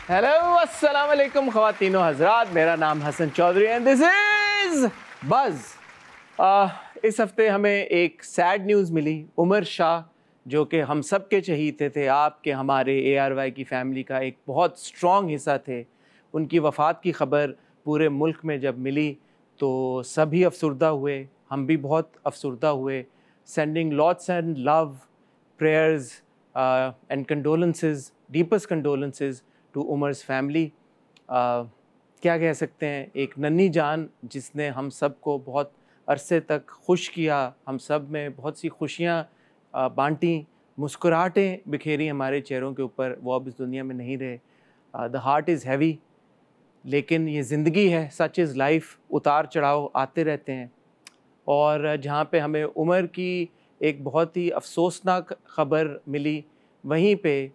Hello अस्सलाम वालेकुम ख़वातीनो हज़रात, मेरा नाम Hasan Chaudhry and this is Buzz. इस हफ्ते हमें एक सैड न्यूज़ मिली। उमर शाह जो कि हम सब के चहीते थे, आपके हमारे ARY की फ़ैमिली का एक बहुत स्ट्रॉन्ग हिस्सा थे, उनकी वफ़ात की ख़बर पूरे मुल्क में जब मिली तो सभी अफसरदा हुए, हम भी बहुत अफसरदा हुए। Sending lots and love, prayers and condolences, deepest condolences to Umar's family. क्या कह सकते हैं, एक नन्ही जान जिसने हम सब को बहुत अरसे तक खुश किया, हम सब में बहुत सी खुशियाँ बांटी, मुस्कुराहटें बिखेरी हमारे चेहरों के ऊपर। वो अब इस दुनिया में नहीं रहे। द हार्ट इज़ हैवी, लेकिन ये ज़िंदगी है, सच इज़ लाइफ, उतार चढ़ाव आते रहते हैं। और जहाँ पे हमें उमर की एक बहुत ही अफसोसनाक ख़बर मिली, वहीं पे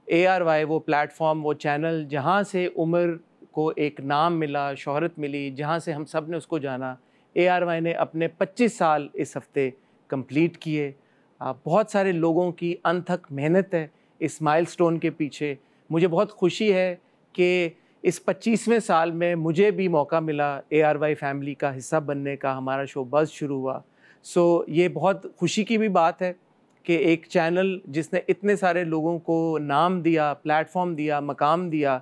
ARY वो प्लेटफॉर्म, वो चैनल जहाँ से उमर को एक नाम मिला, शोहरत मिली, जहाँ से हम सब ने उसको जाना, ARY ने अपने 25 साल इस हफ्ते कंप्लीट किए। बहुत सारे लोगों की अनथक मेहनत है इस माइलस्टोन के पीछे। मुझे बहुत खुशी है कि इस 25वें साल में मुझे भी मौका मिला ARY फैमिली का हिस्सा बनने का। हमारा शो बज़ शुरू हुआ। ये बहुत खुशी की भी बात है कि एक चैनल जिसने इतने सारे लोगों को नाम दिया, प्लेटफॉर्म दिया, मकाम दिया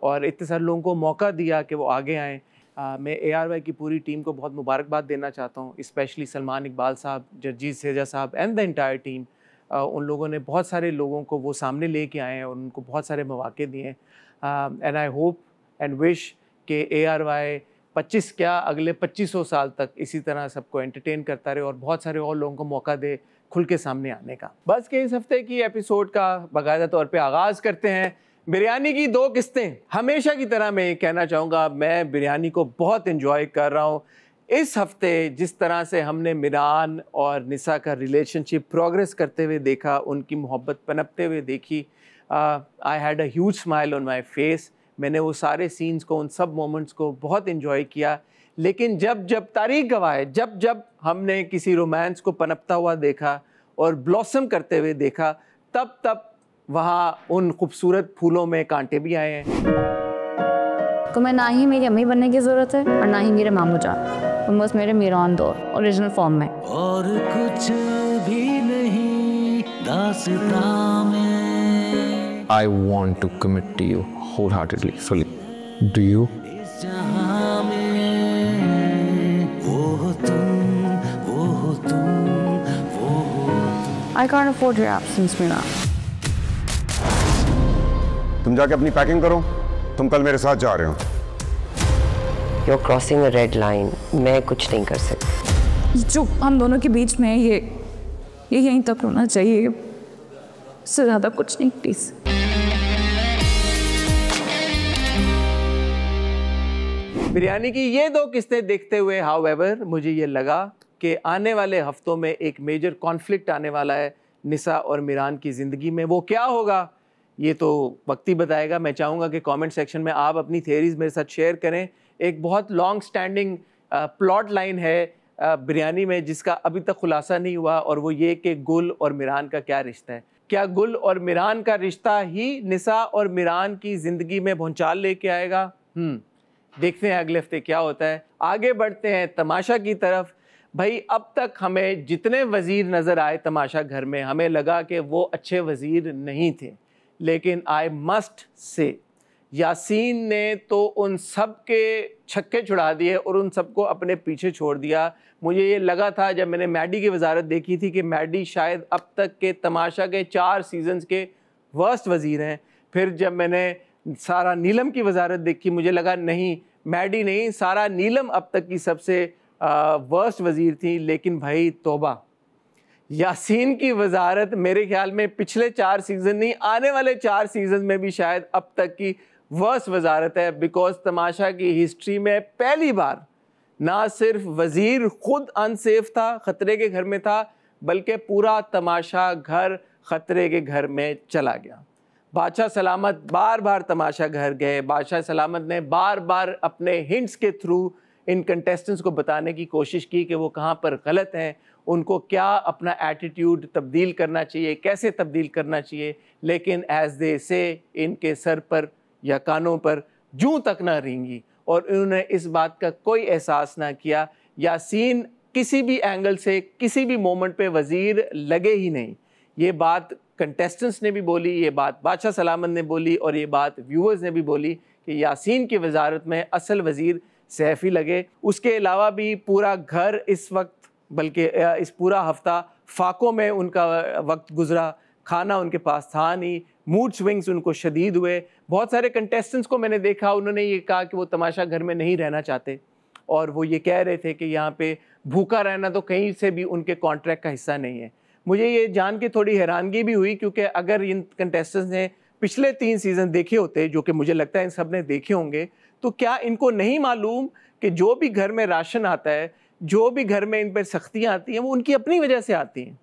और इतने सारे लोगों को मौका दिया कि वो आगे आएँ। मैं ARY की पूरी टीम को बहुत मुबारकबाद देना चाहता हूँ, स्पेशली सलमान इकबाल साहब, जर्जीत सेजा साहब एंड द एंटायर टीम। उन लोगों ने बहुत सारे लोगों को वो सामने लेके आए हैं और उनको बहुत सारे मौके दिए हैं। And I hope and wish कि ARY 25 क्या अगले 2500 साल तक इसी तरह सबको एंटरटेन करता रहे और बहुत सारे और लोगों को मौका दे खुल के सामने आने का। बस के इस हफ्ते की एपिसोड का बाकायदा तौर पे आगाज़ करते हैं। बिरयानी की 2 किस्तें। हमेशा की तरह मैं ये कहना चाहूँगा, मैं बिरयानी को बहुत एंजॉय कर रहा हूँ। इस हफ्ते जिस तरह से हमने मिरान और निसा का रिलेशनशिप प्रोग्रेस करते हुए देखा, उनकी मोहब्बत पनपते हुए देखी, I had a huge smile on my face. मैंने वो सारे सीन्स को, उन सब मोमेंट्स को बहुत एंजॉय किया। लेकिन जब जब तारीख गवाए, जब जब हमने किसी रोमांस को पनपता हुआ देखा और ब्लॉसम करते हुए देखा, तब तब वहाँ उन खूबसूरत फूलों में कांटे भी आए हैं। तो मैं ना ही मेरी अम्मी बनने की ज़रूरत है और ना ही मेरे मामू जान। तुम बस मेरे मीरान दो ओरिजिनल फॉर्म में। और कुछ भी नहीं दास्तां में। I want to commit to you wholeheartedly, fully. Do you? I can't afford your absence, Meera. तुम जाके अपनी पैकिंग करो, तुम कल मेरे साथ जा रहे हो। You're crossing a red line. मैं कुछ नहीं कर सकती। जो हम दोनों के बीच में ये यहीं तक होना चाहिए, इससे ज़्यादा कुछ नहीं, प्लीज़। बिरयानी की ये 2 किस्तें देखते हुए हाउएवर मुझे ये लगा कि आने वाले हफ्तों में एक मेजर कॉन्फ्लिक्ट आने वाला है निसा और मिरान की ज़िंदगी में। वो क्या होगा ये तो वक्त ही बताएगा। मैं चाहूँगा कि कमेंट सेक्शन में आप अपनी थियरीज़ मेरे साथ शेयर करें। एक बहुत लॉन्ग स्टैंडिंग प्लॉट लाइन है बिरयानी में जिसका अभी तक खुलासा नहीं हुआ, और वो ये कि गुल और मिरान का क्या रिश्ता है। क्या गुल और मिरान का रिश्ता ही निसा और मिरान की ज़िंदगी में भूचाल लेके आएगा? देखते हैं अगले हफ्ते क्या होता है। आगे बढ़ते हैं तमाशा की तरफ। भाई, अब तक हमें जितने वज़ीर नज़र आए तमाशा घर में, हमें लगा कि वो अच्छे वज़ीर नहीं थे, लेकिन आई मस्ट से यासीन ने तो उन सब के छक्के छुड़ा दिए और उन सबको अपने पीछे छोड़ दिया। मुझे ये लगा था जब मैंने मैडी की वजारत देखी थी कि मैडी शायद अब तक के तमाशा के 4 सीजन्स के वर्स्ट वज़ीर हैं। फिर जब मैंने सारा नीलम की वजारत देखी, मुझे लगा नहीं, मैडी नहीं, सारा नीलम अब तक की सबसे वर्स्ट वज़ीर थी। लेकिन भाई तौबा, यासीन की वजारत मेरे ख्याल में पिछले 4 सीज़न नहीं, आने वाले 4 सीज़न में भी शायद अब तक की वर्स्ट वजारत है। बिकॉज तमाशा की हिस्ट्री में पहली बार ना सिर्फ वज़ीर खुद अनसेफ था, ख़तरे के घर में था, बल्कि पूरा तमाशा घर ख़तरे के घर में चला गया। बादशाह सलामत बार बार तमाशा घर गए। बादशाह सलामत ने बार बार अपने हिंट्स के थ्रू इन कंटेस्टेंट्स को बताने की कोशिश की कि वो कहाँ पर गलत हैं, उनको क्या अपना एटीट्यूड तब्दील करना चाहिए, कैसे तब्दील करना चाहिए, लेकिन एज़ दे से इनके सर पर या कानों पर जूं तक ना रेंगी और इन्होंने इस बात का कोई एहसास ना किया। यासीन किसी भी एंगल से किसी भी मोमेंट पे वज़ीर लगे ही नहीं। ये बात कंटेस्टेंट्स ने भी बोली, ये बात बादशाह सलामत ने बोली और ये बात व्यूअर्स ने भी बोली कि यासीन की वजारत में असल वज़ीर सैफ ही लगे। उसके अलावा भी पूरा घर इस वक्त, बल्कि इस पूरा हफ्ता फाकों में उनका वक्त गुजरा, खाना उनके पास था नहीं, मूड स्विंग्स उनको शदीद हुए। बहुत सारे कंटेस्टेंट्स को मैंने देखा, उन्होंने ये कहा कि वो तमाशा घर में नहीं रहना चाहते और वो ये कह रहे थे कि यहाँ पे भूखा रहना तो कहीं से भी उनके कॉन्ट्रैक्ट का हिस्सा नहीं है। मुझे ये जान के थोड़ी हैरानगी भी हुई, क्योंकि अगर इन कंटेस्टेंट्स ने पिछले 3 सीज़न देखे होते, जो कि मुझे लगता है इन सब ने देखे होंगे, तो क्या इनको नहीं मालूम कि जो भी घर में राशन आता है, जो भी घर में इन पर सख्तियाँ आती हैं, वो उनकी अपनी वजह से आती हैं।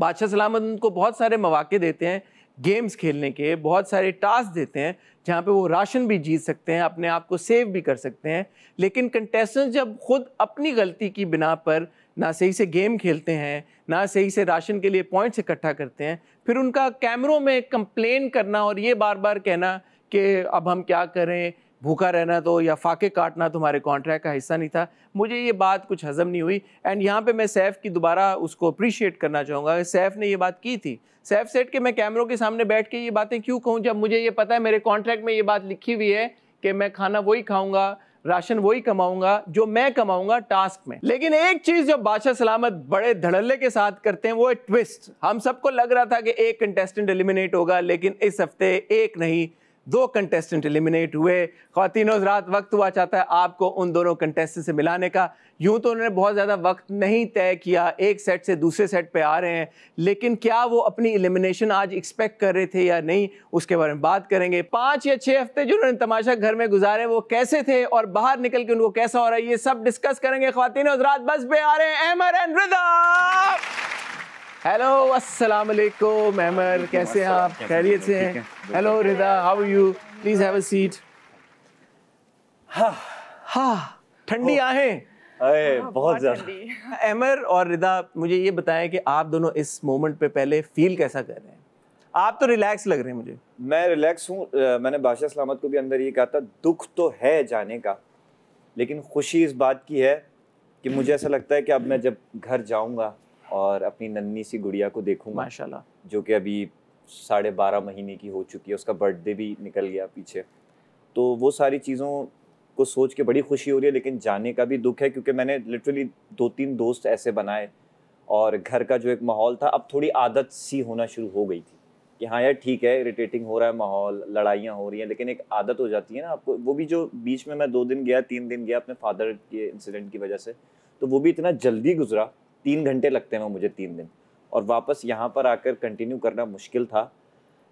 बादशाह सलामत उनको बहुत सारे मौके देते हैं गेम्स खेलने के, बहुत सारे टास्क देते हैं जहाँ पे वो राशन भी जीत सकते हैं, अपने आप को सेव भी कर सकते हैं। लेकिन कंटेस्टेंट्स जब खुद अपनी गलती की बिना पर ना सही से गेम खेलते हैं, ना सही से राशन के लिए पॉइंट्स इकट्ठा करते हैं, फिर उनका कैमरों में कंप्लेन करना और ये बार बार कहना कि अब हम क्या करें, भूखा रहना तो या फाके काटना तुम्हारे कॉन्ट्रैक्ट का हिस्सा नहीं था, मुझे ये बात कुछ हज़म नहीं हुई। एंड यहाँ पे मैं सैफ की दोबारा उसको अप्रिशिएट करना चाहूँगा। सैफ ने ये बात की थी, सैफ सेट कि मैं कैमरों के सामने बैठ के ये बातें क्यों कहूँ जब मुझे ये पता है मेरे कॉन्ट्रैक्ट में ये बात लिखी हुई है कि मैं खाना वही खाऊंगा, राशन वही कमाऊंगा जो मैं कमाऊंगा टास्क में। लेकिन एक चीज़ जो बादशाह सलामत बड़े धड़ल्ले के साथ करते हैं वो है ट्विस्ट। हम सबको लग रहा था कि एक कंटेस्टेंट एलिमिनेट होगा, लेकिन इस हफ्ते एक नहीं 2 कंटेस्टेंट एलिमिनेट हुए। ख्वातीन और हज़रात, वक्त हुआ चाहता है आपको उन दोनों कंटेस्टेंट से मिलाने का। यूँ तो उन्होंने बहुत ज़्यादा वक्त नहीं तय किया, एक सेट से दूसरे सेट पे आ रहे हैं, लेकिन क्या वो अपनी एलिमिनेशन आज एक्सपेक्ट कर रहे थे या नहीं, उसके बारे में बात करेंगे। 5 या 6 हफ्ते जो उन्होंने तमाशा घर में गुजारे वो कैसे थे और बाहर निकल के उनको कैसा हो रहा है, ये सब डिस्कस करेंगे। ख्वातीन और हज़रात, बस पे आ रहे हैं अहमर एंड रिदा। हेलो, अस्सलाम वालेकुम अहमर, कैसे हैं आप? खैरियत से हैं? Hello Rida, how are you? Please have a seat. हाँ, ठंडी आहें। अरे बहुत ज़्यादा। अहमर और रिदा, मुझे ये बताएं कि आप दोनों इस मोमेंट पे पहले फील कैसा कर रहे हैं? आप तो रिलैक्स लग रहे हैं मुझे। मैं रिलैक्स हूँ। मैंने बादशाह सलामत को भी अंदर ये कहा था, दुख तो है जाने का, लेकिन खुशी इस बात की है कि मुझे ऐसा लगता है कि अब मैं जब घर जाऊँगा और अपनी नन्ही सी गुड़िया को देखूंगा, माशाल्लाह, जो कि अभी 12.5 महीने की हो चुकी है, उसका बर्थडे भी निकल गया पीछे, तो वो सारी चीज़ों को सोच के बड़ी खुशी हो रही है। लेकिन जाने का भी दुख है, क्योंकि मैंने लिटरली 2-3 दोस्त ऐसे बनाए और घर का जो एक माहौल था, अब थोड़ी आदत सी होना शुरू हो गई थी कि हाँ यार ठीक है, इरिटेटिंग हो रहा है माहौल, लड़ाइयाँ हो रही हैं, लेकिन एक आदत हो जाती है ना आपको। वो भी जो बीच में मैं 2 दिन गया, 3 दिन गया अपने फादर के इंसिडेंट की वजह से, तो वो भी इतना जल्दी गुजरा, 3 घंटे लगते हैं मुझे 3 दिन, और वापस यहाँ पर आकर कंटिन्यू करना मुश्किल था।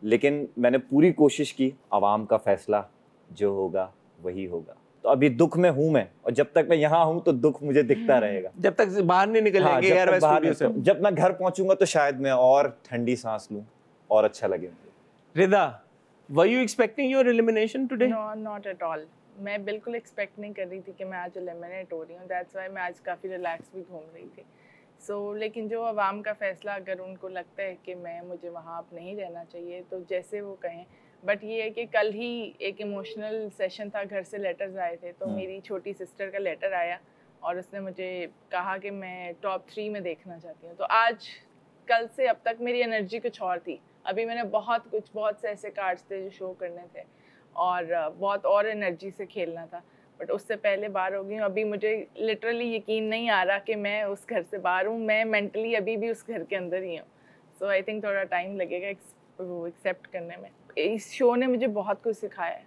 लेकिन मैंने पूरी कोशिश की, आवाम का फैसला जो होगा वही होगा। तो अभी दुख में हूँ मैं, और जब तक मैं यहाँ हूँ तो दुख मुझे दिखता रहेगा, जब तक बाहर नहीं निकलेंगे। हाँ, जब मैं घर पहुँचूंगा तो शायद मैं और ठंडी सांस लूँ और अच्छा लगे मुझे। Rida, were you expecting your elimination today? No, not at all. मैं बिल्कुल एक्सपेक्ट नहीं कर रही थी कि मैं आज एलिमिनेट हो रही हूँ। दैट्स वाई मैं आज काफ़ी रिलैक्स भी घूम रही थी। लेकिन जो अवाम का फ़ैसला, अगर उनको लगता है कि मुझे वहाँ अब नहीं रहना चाहिए, तो जैसे वो कहें। बट ये है कि कल ही एक इमोशनल सेशन था, घर से लेटर्स आए थे, तो मेरी छोटी सिस्टर का लेटर आया और उसने मुझे कहा कि मैं टॉप 3 में देखना चाहती हूँ। तो आज कल से अब तक मेरी एनर्जी कुछ और थी। अभी मैंने बहुत से ऐसे कार्ड्स थे जो शो करने थे और बहुत और एनर्जी से खेलना था, बट उससे पहले बाहर हो गई हूँ। अभी मुझे लिटरली यकीन नहीं आ रहा कि मैं उस घर से बाहर हूँ, मैं मेंटली अभी भी उस घर के अंदर ही हूँ। सो आई थिंक थोड़ा टाइम लगेगा वो एक्सेप्ट करने में। इस शो ने मुझे बहुत कुछ सिखाया है,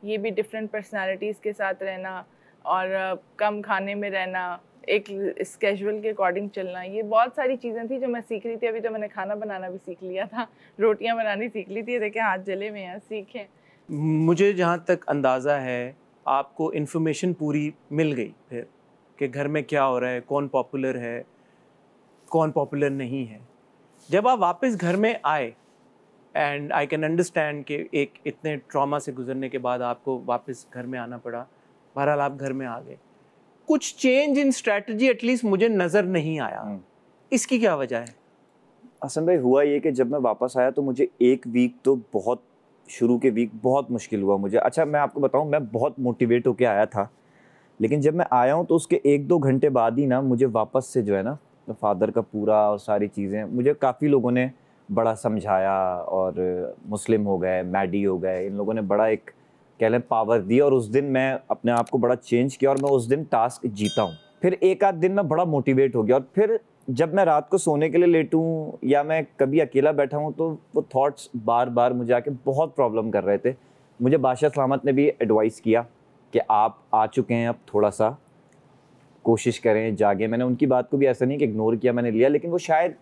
ये भी डिफरेंट पर्सनालिटीज़ के साथ रहना और कम खाने में रहना, एक स्केड्यूल के अकॉर्डिंग चलना, ये बहुत सारी चीज़ें थी जो मैं सीख रही थी। अभी तो मैंने खाना बनाना भी सीख लिया था, रोटियाँ बनानी सीख ली थी, देखें हाथ जले में हैं, सीखें। मुझे जहाँ तक अंदाज़ा है आपको इन्फॉर्मेशन पूरी मिल गई फिर कि घर में क्या हो रहा है, कौन पॉपुलर है, कौन पॉपुलर नहीं है। जब आप वापस घर में आए, एंड आई कैन अंडरस्टैंड कि एक इतने ट्रॉमा से गुजरने के बाद आपको वापस घर में आना पड़ा, बहरहाल आप घर में आ गए, कुछ चेंज इन स्ट्रेटजी एटलीस्ट मुझे नज़र नहीं आया, इसकी क्या वजह है? हसन भाई, हुआ ये कि जब मैं वापस आया तो मुझे एक वीक तो बहुत, शुरू के वीक बहुत मुश्किल हुआ मुझे। अच्छा मैं आपको बताऊं, मैं बहुत मोटिवेट होके आया था, लेकिन जब मैं आया हूं तो उसके 1-2 घंटे बाद ही ना मुझे वापस से जो है ना फादर का पूरा और सारी चीज़ें, मुझे काफ़ी लोगों ने बड़ा समझाया, और मुस्लिम हो गए, मैडी हो गए, इन लोगों ने बड़ा एक कह लें पावर दी, और उस दिन मैं अपने आप को बड़ा चेंज किया, और मैं उस दिन टास्क जीता हूँ। फिर एक आध दिन मैं बड़ा मोटिवेट हो गया, और फिर जब मैं रात को सोने के लिए लेटूँ या मैं कभी अकेला बैठा हूँ तो वो थॉट्स बार बार मुझे आके बहुत प्रॉब्लम कर रहे थे। मुझे बादशाह सलामत ने भी एडवाइस किया कि आप आ चुके हैं, अब थोड़ा सा कोशिश करें, जागे। मैंने उनकी बात को भी ऐसा नहीं कि इग्नोर किया, मैंने लिया, लेकिन वो शायद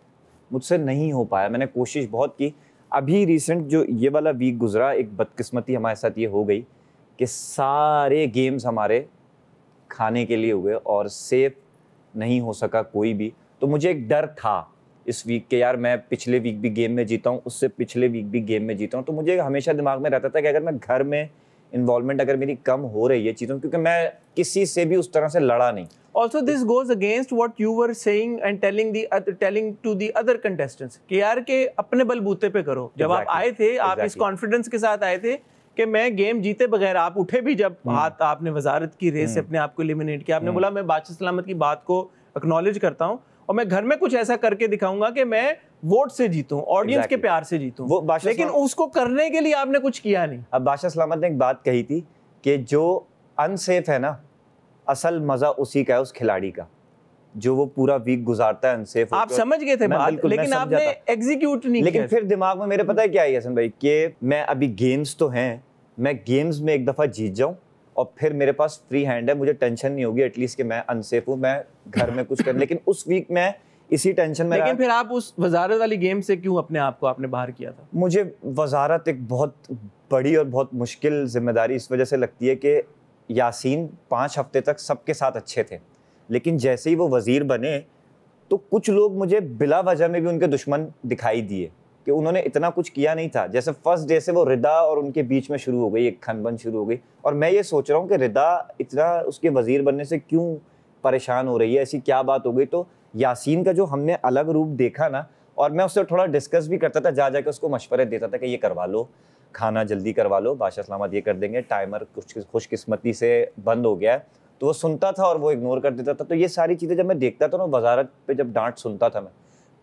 मुझसे नहीं हो पाया। मैंने कोशिश बहुत की। अभी रिसेंट जो ये वाला वीक गुजरा, एक बदकिस्मती हमारे साथ ये हो गई कि सारे गेम्स हमारे खाने के लिए हुए और सेफ नहीं हो सका कोई भी। तो मुझे एक डर था इस वीक के, यार मैं पिछले वीक भी गेम में जीता हूँ, उससे पिछले वीक भी गेम में जीता हूँ। तो मुझे हमेशा दिमाग में रहता था कि अगर मैं घर में इन्वॉल्वमेंट अगर मेरी कम हो रही है चीज़ों, क्योंकि मैं किसी से भी उस तरह से लड़ा नहीं। Also this goes against what you were saying and telling to the other contestants कि यार के अपने बलबूते पे करो। जब आप आए थे, आप इस कॉन्फिडेंस के साथ आए थे कि मैं गेम जीते बगैर, आप उठे भी जब हाथ आपने वजारत की रेस से अपने आप को एलिमिनेट किया, आपने बोला मैं बादशाह सलामत की बात को एक्नॉलेज करता हूँ और मैं घर में कुछ ऐसा करके दिखाऊंगा कि मैं वोट से जीतूं, ऑडियंस के प्यार से जीतूं। लेकिन उसको करने के लिए आपने कुछ किया नहीं। अब बादशाह सलामत ने एक बात कही थी कि जो अनसेफ है ना, असल मजा उसी का है, उस खिलाड़ी का, जो वो पूरा वीक गुजारता है अनसेफ। आप समझ गए थे बात, लेकिन आपने एग्जीक्यूट नहीं किया। लेकिन फिर दिमाग में मेरे पता है क्या है हसन भाई, कि मैं अभी गेम्स तो हैं, मैं गेम्स में एक दफा जीत जाऊं और फिर मेरे पास फ्री हैंड है, मुझे टेंशन नहीं होगी एटलीस्ट कि मैं अनसेफ हूँ, मैं घर में कुछ कर। लेकिन उस वीक मैं इसी टेंशन में। लेकिन फिर आप उस वजारत वाली गेम से क्यों अपने आप को आपने बाहर किया था? मुझे वजारत एक बहुत बड़ी और बहुत मुश्किल जिम्मेदारी इस वजह से लगती है कि यासीन 5 हफ्ते तक सबके साथ अच्छे थे, लेकिन जैसे ही वो वजीर बने तो कुछ लोग मुझे बिला वजह में भी उनके दुश्मन दिखाई दिए कि उन्होंने इतना कुछ किया नहीं था। जैसे फर्स्ट डे से वो रिदा और उनके बीच में शुरू हो गई, एक खनबन शुरू हो गई, और मैं ये सोच रहा हूँ कि रिदा इतना उसके वजीर बनने से क्यों परेशान हो रही है, ऐसी क्या बात हो गई। तो यासीन का जो हमने अलग रूप देखा ना, और मैं उससे थोड़ा डिस्कस भी करता था, जा जाकर उसको मशवरे देता था कि ये करवा लो, खाना जल्दी करवा लो, बादशाह सलामत ये कर देंगे, टाइमर कुछ खुशकिस्मती से बंद हो गया है। तो वो सुनता था और वो इग्नोर कर देता था। तो ये सारी चीज़ें जब मैं देखता था ना, वजारत पे जब डांट सुनता था मैं,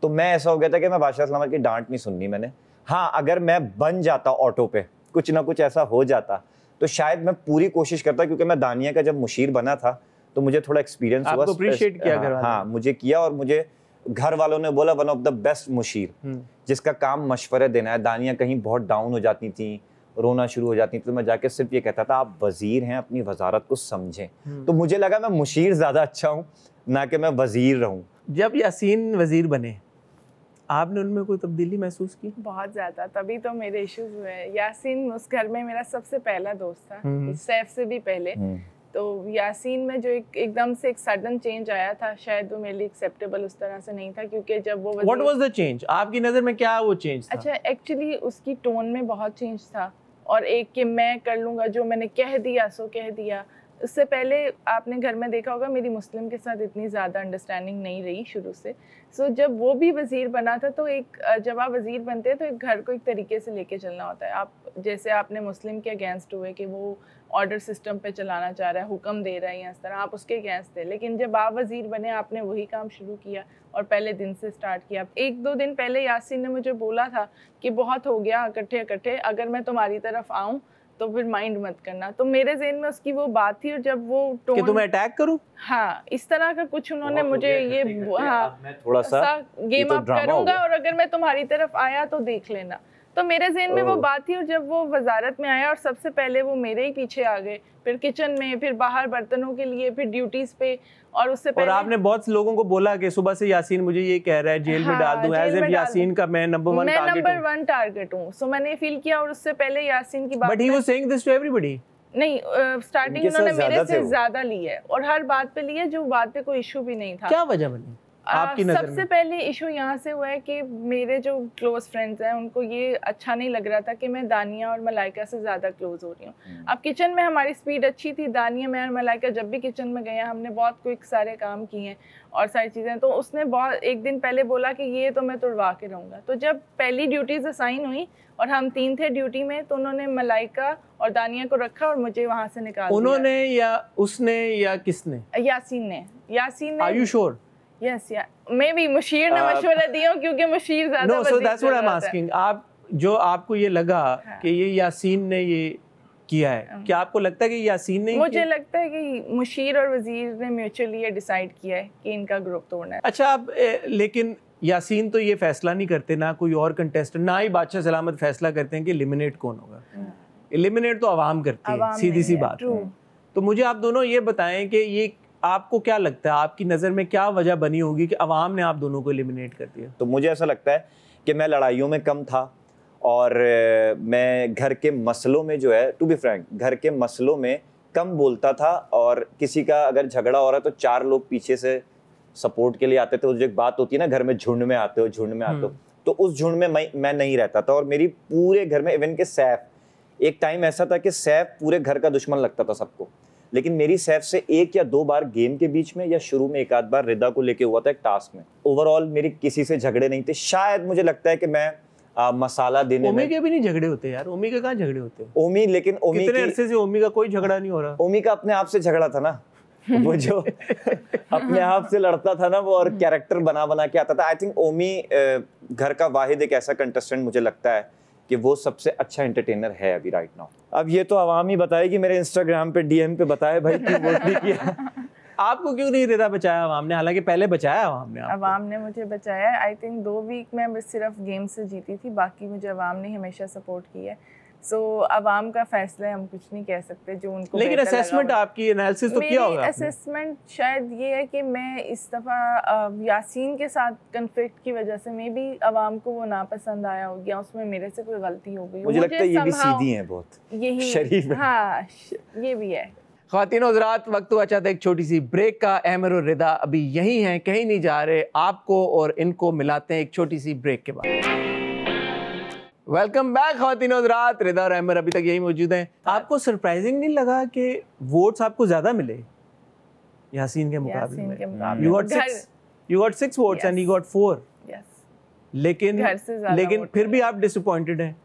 तो मैं ऐसा हो गया था कि मैं बादशाह सलामत की डांट नहीं सुननी मैंने। हाँ, अगर मैं बन जाता ऑटो पे, कुछ ना कुछ ऐसा हो जाता, तो शायद मैं पूरी कोशिश करता, क्योंकि मैं दानिया का जब मुशीर बना था तो मुझे थोड़ा एक्सपीरियंस हुआ, अप्रिशिएट किया घर वालों। हाँ, मुझे किया, और मुझे घर वालों ने बोला वन ऑफ द बेस्ट मुशीर, जिसका काम मशवरे देना है। दानिया कहीं बहुत डाउन हो जाती थी, रोना शुरू हो जाती थी, तो मैं जाके सिर्फ ये कहता था आप वजीर हैं, अपनी वजारत को समझें। तो मुझे लगा मैं मुशीर ज़्यादा अच्छा हूँ ना कि मैं वजीर रहूँ। जब यासीन वजीर बने, आपने उनमें कोई तब्दीली महसूस की? बहुत ज़्यादा, तभी तो मेरे इश्यूज हुए। यासीन उस घर में मेरा सबसे पहला दोस्त था, सैफ से भी पहले। तो यासीन में जो एकदम से एक सडन चेंज आया था, शायद वो मेरे लिए एक्सेप्टेबल उस तरह से नहीं था, क्योंकि जब वो What was the change? आपकी नज़र में क्या वो चेंज था? अच्छा, एक्चुअली उसकी टोन में बहुत चेंज था, और एक कि मैं कर लूँगा, जो मैंने कह दिया सो कह दिया। उससे पहले आपने घर में देखा होगा मेरी मुस्लिम के साथ इतनी ज़्यादा अंडरस्टैंडिंग नहीं रही शुरू से। सो जब वो भी वज़ीर बना था, तो एक जब आप वज़ीर बनते हैं तो एक घर को एक तरीके से लेके चलना होता है। आप जैसे आपने मुस्लिम के अगेंस्ट हुए कि वो ऑर्डर सिस्टम पे चलाना चाह रहा है, हुक्म दे रहा है या इस तरह, आप उसके अगेंस्ट थे। लेकिन जब आप वज़ीर बने, आपने वही काम शुरू किया और पहले दिन से स्टार्ट किया। 1-2 दिन पहले यासीन ने मुझे बोला था कि बहुत हो गया इकट्ठे, अगर मैं तुम्हारी तरफ आऊँ तो फिर माइंड मत करना। तो मेरे ज़हन में उसकी वो बात थी, और जब वो टोन कि तुम्हें अटैक करूं, हाँ, इस तरह का कुछ उन्होंने मुझे ये, हाँ, मैं थोड़ा सा गेम अप करूंगा और अगर मैं तुम्हारी तरफ आया तो देख लेना। तो मेरे ज़हन में वो बात थी, और जब वो वजारत में आया और सबसे पहले वो मेरे ही पीछे आ गए, फिर किचन में, फिर बाहर बर्तनों के लिए, फिर ड्यूटीज पे, और उससे पहले। और आपने बहुत लोगों को बोला कि सुबह से यासीन मुझे ये कह रहा है जेल में डाल दूं, एज इफ यासीन का मैं नंबर 1 टारगेट हूं। सो मैंने फील किया, और उससे पहले यासीन की बात, but he was saying this to everybody. नहीं, स्टार्टिंग उन्होंने मेरे से ज्यादा ली है, और हर बात पे ली है जो बात पे कोई इशू भी नहीं था। क्या वजह बनी? आपकी नज़र सबसे में? पहले इशू यहाँ से हुआ है कि मेरे जो क्लोज फ्रेंड्स हैं उनको ये अच्छा नहीं लग रहा था कि मैं दानिया और मलाइका से ज़्यादा क्लोज हो रही हूँ। अब किचन में हमारी स्पीड अच्छी थी, दानिया मैं और मलाइका जब भी किचन में गए हैं हमने बहुत क्विक सारे काम किए हैं और सारी चीज़ें, तो उसने बहुत एक दिन पहले बोला कि ये तो मैं तुड़वा के रहूँगा। तो जब पहली ड्यूटीज़ असाइन हुई और हम 3 थे ड्यूटी में, तो उन्होंने मलाइका और दानिया को रखा और मुझे वहाँ से निकाल दिया। उन्होंने या उसने या किसने? यासीन ने। Are you sure? Yes, yeah. Maybe Musheer ने मशवरा दिया क्योंकि मुशीर ज़्यादा No, so वज़ीर that's what चल I'm रहा था। asking. जो आपको ये लगा कि ये यासीन ने ये किया है, क्या आपको लगता है कि यासीन ने मुझे लगता है कि मुशीर और वज़ीर ने म्यूचुअली ये डिसाइड किया है कि इनका ग्रुप तोड़ना है। अच्छा, अब लेकिन यासीन तो ये फैसला नहीं करते, ना कोई और कंटेस्टेंट, ना ही बादशाह सलामत फैसला करते हैं कि एलिमिनेट कौन होगा। एलिमिनेट तो आवाम करती है, सीधी सी बात है। तो मुझे आप दोनों ये बताएं कि ये आपको क्या लगता है, आपकी नज़र में क्या वजह बनी होगी कि अवाम ने आप दोनों को एलिमिनेट कर दिया? तो मुझे ऐसा लगता है कि मैं लड़ाइयों में कम था और मैं घर के मसलों में जो है, टू बी फ्रैंक, घर के मसलों में कम बोलता था और किसी का अगर झगड़ा हो रहा है तो 4 लोग पीछे से सपोर्ट के लिए आते थे। जो एक बात होती है ना, घर में झुंड में आते हो, तो उस झुंड में मैं नहीं रहता था। और मेरी पूरे घर में, इवन के सैफ, एक टाइम ऐसा था कि सैफ पूरे घर का दुश्मन लगता था सबको, लेकिन मेरी सैफ से 1 या 2 बार गेम के बीच में या शुरू में 1 आध बार रिदा को लेके हुआ था एक टास्क में। ओवरऑल मेरी किसी से झगड़े नहीं थे। शायद मुझे लगता है कि मैं मसाला देने ओमी के भी नहीं झगड़े होते यार, ओमी के कहाँ झगड़े होते हैं? ओमी कितने अरसे से ओमी का कोई झगड़ा नहीं हो रहा। ओमी का अपने आप से झगड़ा था ना वो जो अपने आप से लड़ता था ना वो, और कैरेक्टर बना के आता था। आई थिंक ओमी घर का वाहिद एक ऐसा कंटेस्टेंट मुझे लगता है कि वो सबसे अच्छा एंटरटेनर है अभी राइट नाउ। अब ये तो आवाम ही बताएगी, मेरे इंस्टाग्राम पे डीएम पे बताए भाई क्यों वोट नहीं किया। आपको क्यों नहीं रिदा बचाया आवाम ने? हालांकि पहले बचाया आवाम ने आपको। अवाम ने मुझे बचाया। आई थिंक 2 वीक में बस सिर्फ गेम से जीती थी, बाकी मुझे अवाम ने हमेशा सपोर्ट किया है। सो अवाम का फैसला है, हम कुछ नहीं कह सकते जो उनको। लेकिन असेसमेंट, आपकी एनालिसिस तो किया होगा आपने। असेसमेंट शायद ये है कि मैं इस दफ़ा यासीन के साथ कन्फ्लिक्ट की वजह से मे बी अवाम को वो नापसंद आया हो गया, उसमें मेरे से कोई गलती हो गई। मुझे लगता है ये भी सीधी हैं बहुत, यही शरीफ। हाँ, ये भी है। ख़वातीन और हज़रात, वक्त हुआ चाहता है एक छोटी सी ब्रेक का। अहमर और रिदा अभी यहीं हैं, कहीं नहीं जा रहे। आपको और इनको मिलाते हैं एक छोटी सी ब्रेक के बाद। वेलकम बैक ख़वातीन और हज़रात, रिदा और अहमर अभी तक यही मौजूद हैं। आपको सरप्राइजिंग नहीं लगा कि वोट्स आपको ज़्यादा मिले यासीन के मुकाबले में? You got 6 votes and he got 4. लेकिन फिर भी आप डिसअपॉइंटेड हैं